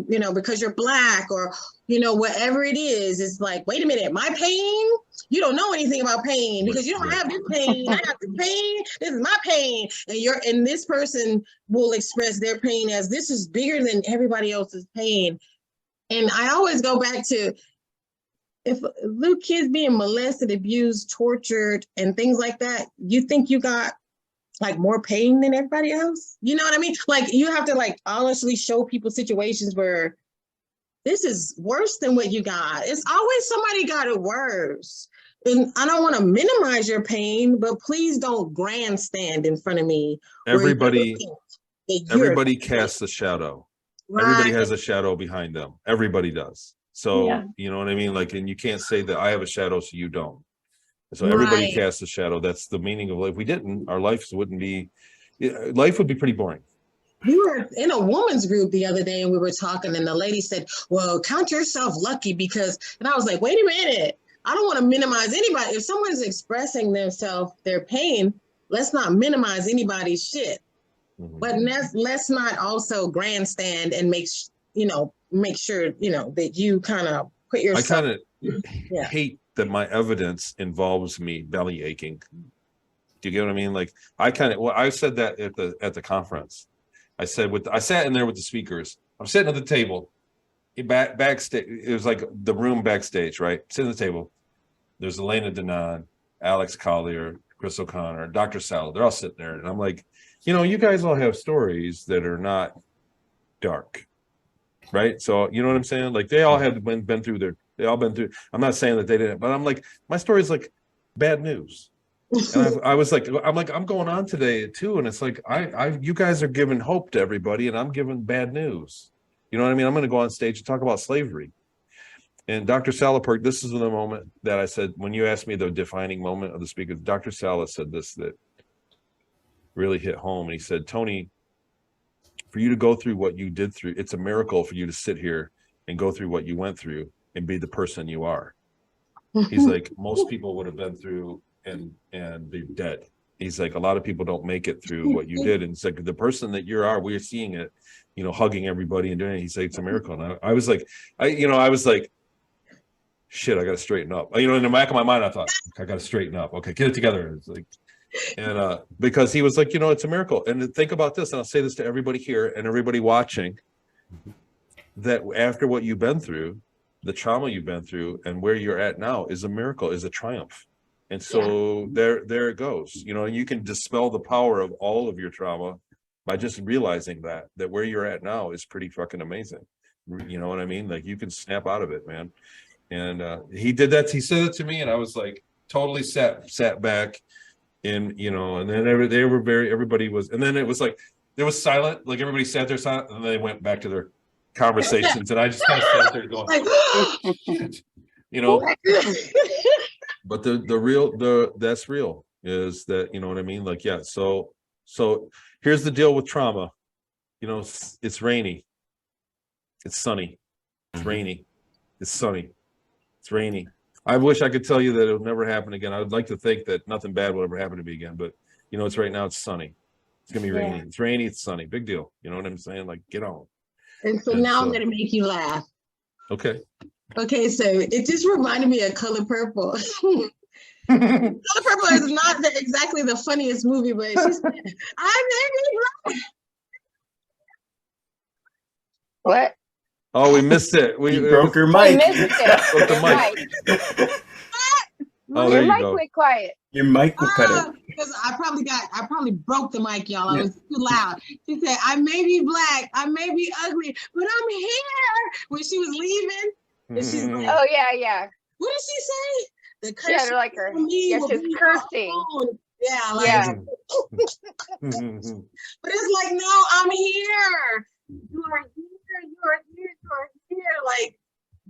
you know, because you're Black, or, you know, whatever it is, it's like, wait a minute, my pain? You don't know anything about pain because you don't have this pain. I have this pain. This is my pain. And this person will express their pain as this is bigger than everybody else's pain. And I always go back to, if little kids being molested, abused, tortured, and things like that, you think you got like more pain than everybody else? You know what I mean? Like you have to like honestly show people situations where this is worse than what you got. It's always somebody got it worse. And I don't want to minimize your pain, but please don't grandstand in front of me. Everybody casts a shadow. Right. Everybody has a shadow behind them. Everybody does. So, Yeah. you know what I mean? Like, and you can't say that I have a shadow, so you don't. So everybody casts a shadow. That's the meaning of life. If we didn't, our lives wouldn't be, life would be pretty boring. We were in a woman's group the other day and we were talking, and the lady said, well, count yourself lucky because, and I was like, wait a minute. I don't want to minimize anybody. If someone's expressing themselves, their pain, let's not minimize anybody's shit. Mm-hmm. But let's not also grandstand and make sure, you know, that you kind of put yourself. I kind of hate that my evidence involves me belly aching. Do you get what I mean? Like I said that at the conference. I sat in there with the speakers. I'm sitting at the table, backstage. It was like the room backstage, right? Sitting at the table. There's Elena Denon, Alex Collier, Chris O'Connor, Dr. Sal. They're all sitting there, and I'm like, you know, you guys all have stories that are not dark, right? So you know what I'm saying? Like they all have been through. I'm not saying that they didn't, but I'm like, my story is like bad news. And I'm going on today too, and it's like you guys are giving hope to everybody, and I'm giving bad news. You know what I mean? I'm going to go on stage and talk about slavery. And Dr. Salaperk, this is the moment that I said, when you asked me the defining moment of the speaker, Dr. Sala said this that really hit home. And he said, Tony, for you to go through what you did through, it's a miracle for you to sit here and go through what you went through and be the person you are. He's like, most people would have been through and be dead. He's like, a lot of people don't make it through what you did. And it's like the person that you are, we're seeing it, you know, hugging everybody and doing it. He's like, it's a miracle. And I was like, shit, I got to straighten up. You know, in the back of my mind, I thought, I got to straighten up. Okay, get it together. It's like, and because he was like, you know, it's a miracle. And think about this, and I'll say this to everybody here and everybody watching, that after what you've been through, the trauma you've been through and where you're at now is a miracle, is a triumph. And so there it goes. You know, and you can dispel the power of all of your trauma by just realizing that where you're at now is pretty fucking amazing. You know what I mean? Like you can snap out of it, man. And he did that. He said it to me, and I was like totally sat back, and you know. And then everybody was, and then it was like there was silent, like everybody sat there silent, and then they went back to their conversations, and I just kind of sat there going, shit, you know. But that's real is that, you know what I mean? Like, yeah. So here's the deal with trauma. You know, it's rainy, it's sunny, it's rainy, it's sunny. It's rainy. I wish I could tell you that it'll never happen again. I would like to think that nothing bad will ever happen to me again. But, you know, it's right now. It's sunny. It's going to be rainy. It's rainy. It's sunny. Big deal. You know what I'm saying? Like, get on. And so now I'm going to make you laugh. Okay. Okay. So it just reminded me of Color Purple. Color Purple is not exactly the funniest movie, but she said, I made me laugh. What? Oh, we missed it. We broke her mic. We missed it. Broke the mic. Oh, there Your you mic go. went quiet. Your mic will cut it. Because I probably broke the mic, y'all. I was too loud. She said, I may be Black, I may be ugly, but I'm here. When she was leaving, and she's like, Oh yeah. What did she say? The curse. Yeah, they're like her. Yeah, she's cursing. Yeah, like. Yeah. But it's like, no, I'm here. You are here. You are here. You are here. Like,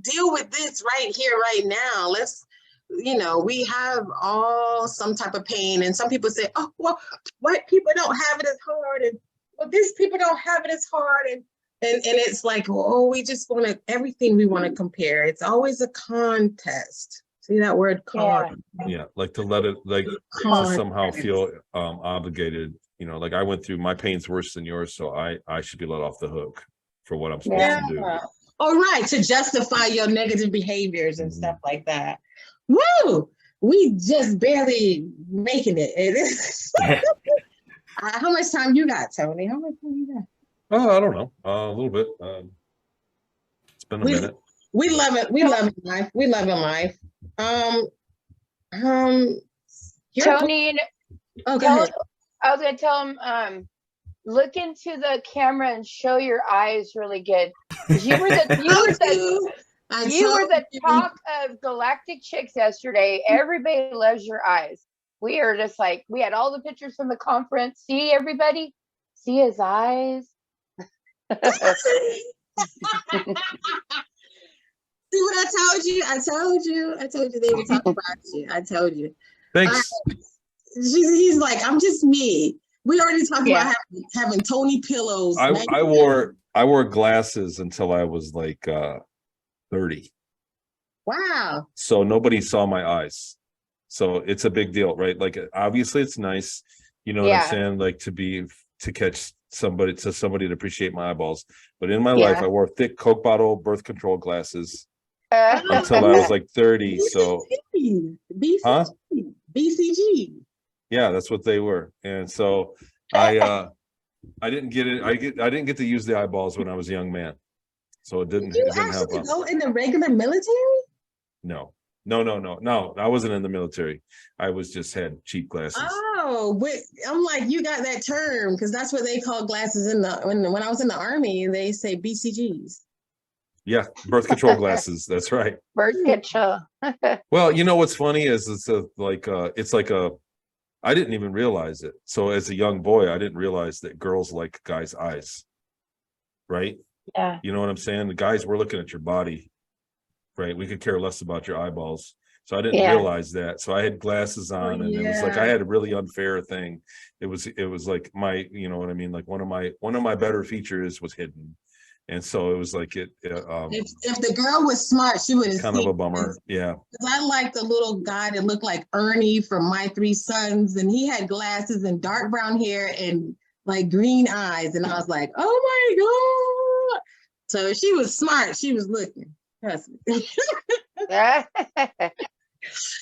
deal with this right here, right now. Let's, we have all some type of pain, and some people say, oh, well, white people don't have it as hard, and well, these people don't have it as hard, and it's like, oh, we just want to, everything we want to compare. It's always a contest. See that word, con? Yeah, like to let it, like to somehow feel obligated. Like I went through, my pain's worse than yours, so I should be let off the hook for what I'm supposed to do. All right, to justify your negative behaviors and stuff like that. Woo! We just barely making it. How much time you got, Tony? How much time you got? Oh, I don't know. A little bit. It's been a minute. We love it. We love life. We love in life. Tony, okay. I was gonna tell him, look into the camera and show your eyes really good. You were the talk of galactic chicks yesterday. Everybody loves your eyes. We are just like, we had all the pictures from the conference. See, everybody? See his eyes? See what I told you? I told you they were talking about you. I told you. Thanks. He's like, I'm just me. We already talked about having Tony pillows. I wore glasses until I was like 30. Wow. So nobody saw my eyes. So it's a big deal, right? Like obviously it's nice, what I'm saying, like to catch somebody to appreciate my eyeballs. But in my life, I wore thick Coke bottle birth control glasses until I was like 30. So BCG. Yeah, that's what they were. And so I didn't get it. I didn't get to use the eyeballs when I was a young man. So it didn't help. Did you go in the regular military? No. I wasn't in the military. I just had cheap glasses. Oh, but I'm like, you got that term because that's what they call glasses when I was in the Army. They say BCGs. Yeah, birth control glasses. That's right. Birth control. Well, what's funny is it's like I didn't even realize it. So as a young boy, I didn't realize that girls like guys' eyes. Right? Yeah. You know what I'm saying? The guys were looking at your body. Right, we could care less about your eyeballs. So I didn't realize that. So I had glasses on, and it was like I had a really unfair thing. It was like my, you know what I mean, like one of my better features was hidden, and so it was like if the girl was smart, she would have kind of a bummer. Yeah, because I liked the little guy that looked like Ernie from My Three Sons, and he had glasses and dark brown hair and like green eyes, and I was like, oh my god! So she was smart. She was looking. Trust me.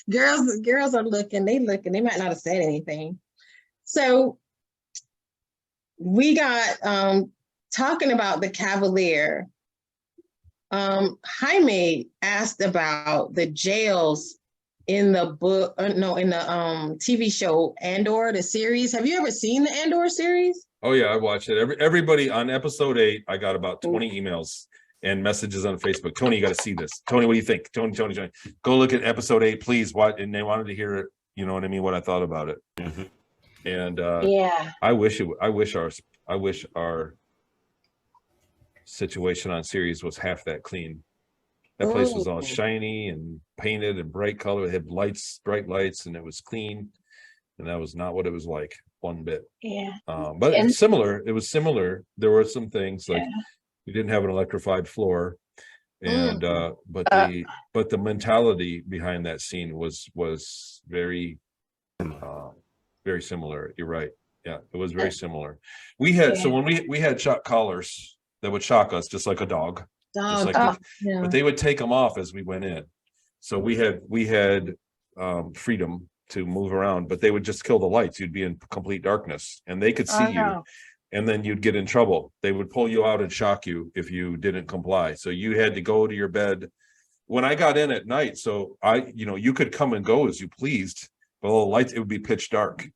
Girls are looking. They might not have said anything. So we got talking about the Cavalier. Jaime asked about the jails in the book. In the TV show Andor, the series. Have you ever seen the Andor series? Oh yeah, I watched it. Everybody on episode 8. I got about 20 emails and messages on Facebook. Tony, you got to see this. Tony, what do you think? Tony, go look at episode 8, please. And they wanted to hear it. You know what I mean? What I thought about it. Mm-hmm. And I wish our situation on series was half that clean. That place was all shiny and painted and bright color. It had bright lights, and it was clean. And that was not what it was like one bit. Yeah. But it was similar. It was similar. There were some things like we didn't have an electrified floor, and but the mentality behind that scene was very very similar. You're right. Yeah, it was very simimer. We had so when we had shock collars that would shock us just like a dog. But they would take them off as we went in. So we had freedom to move around, but they would just kill the lights. You'd be in complete darkness, and they could see you. And then you'd get in trouble. They would pull you out and shock you if you didn't comply. So you had to go to your bed. When I got in at night, so you could come and go as you pleased, but all the lights, it would be pitch dark.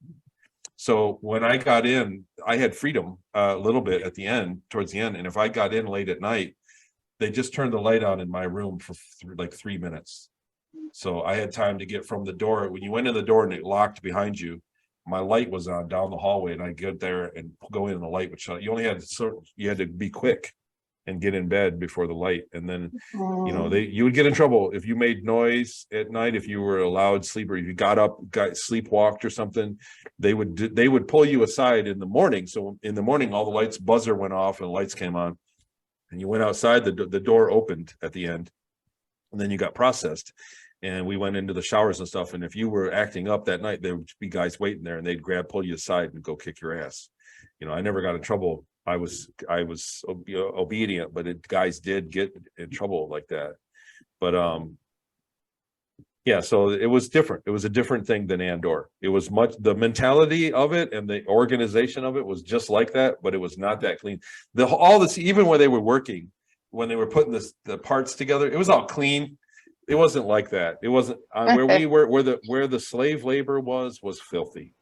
So when I got in, I had freedom a little bit towards the end. And if I got in late at night, they just turned the light on in my room for like 3 minutes. So I had time to get from the door. When you went in the door and it locked behind you, my light was on down the hallway, and I get there and go in and the light would shut. You had to be quick. and get in bed before the light. And then, you know, Oh. you would get in trouble if you made noise at night, if you were a loud sleeper, if you got up, got sleepwalked or something, they would pull you aside in the morning. So in the morning, all the lights, buzzer went off and lights came on, and you went outside, the door opened at the end, and then you got processed. And we went into the showers and stuff. And if you were acting up that night, there would be guys waiting there, and they'd pull you aside and go kick your ass. You know, I never got in trouble. I was obedient, but guys did get in trouble like that. But yeah, so it was different. It was a different thing than Andor. It was the mentality of it and the organization of it was just like that, but it was not that clean. All this, even when they were working, when they were putting the parts together, it was all clean. It wasn't like that. It wasn't where we were, where the slave labor was filthy.